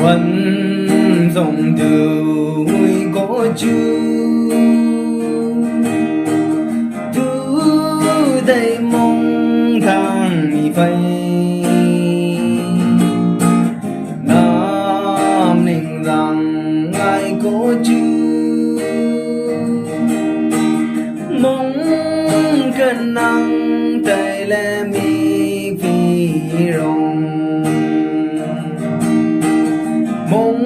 vẫn dòng từ người có chữ thứ đây mong thang mi phây nam ninh rằng ai có chữ mong cần năng tay lẽ mi phi rong mong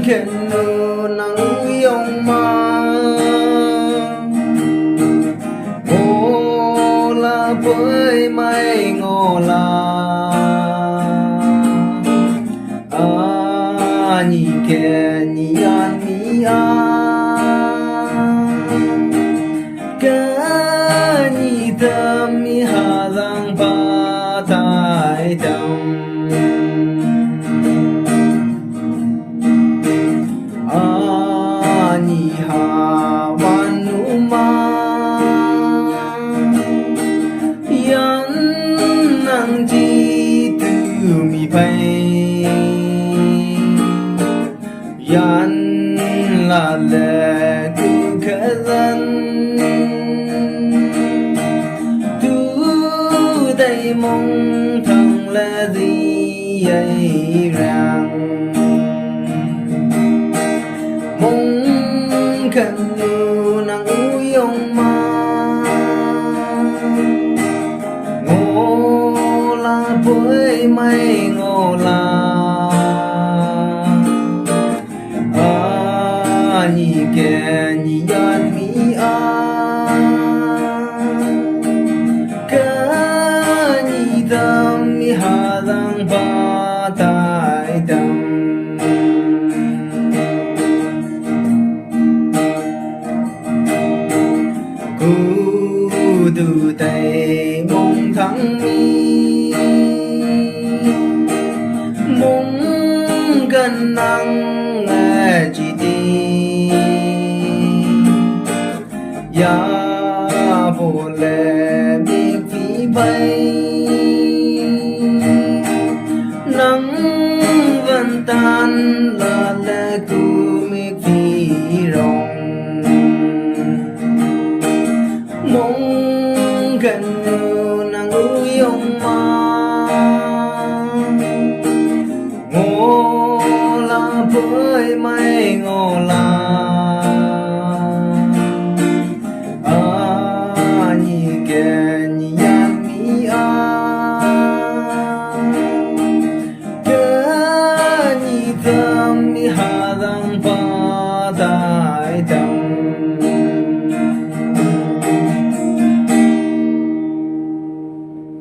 khen nơ nắng yong ma ngô la với mây ngô la nhị kẻ nhị an mi cả nhị tâm mi hà giang ba tai tâm nhị hà văn nu ma yan nang chi tu mi pai yan la le tu khazan tu dai mong thang la di ai rang mong cần như nắng yong ma ngô la với mây ngô la nhị kẻ nhị yan mi cả nhị tâm mi hà giang ba tai tâm từ tay mong thắng mi mong cần năng nghe chỉ đi ya vô lệ mi phi bay nắng vẫn tan là lệ tu mi phi rong mong cần như nắng yong ma ngô la với mây ngô la nhị kẻ nhị yan mi cả nhị tâm mi hà giang ba tai tâm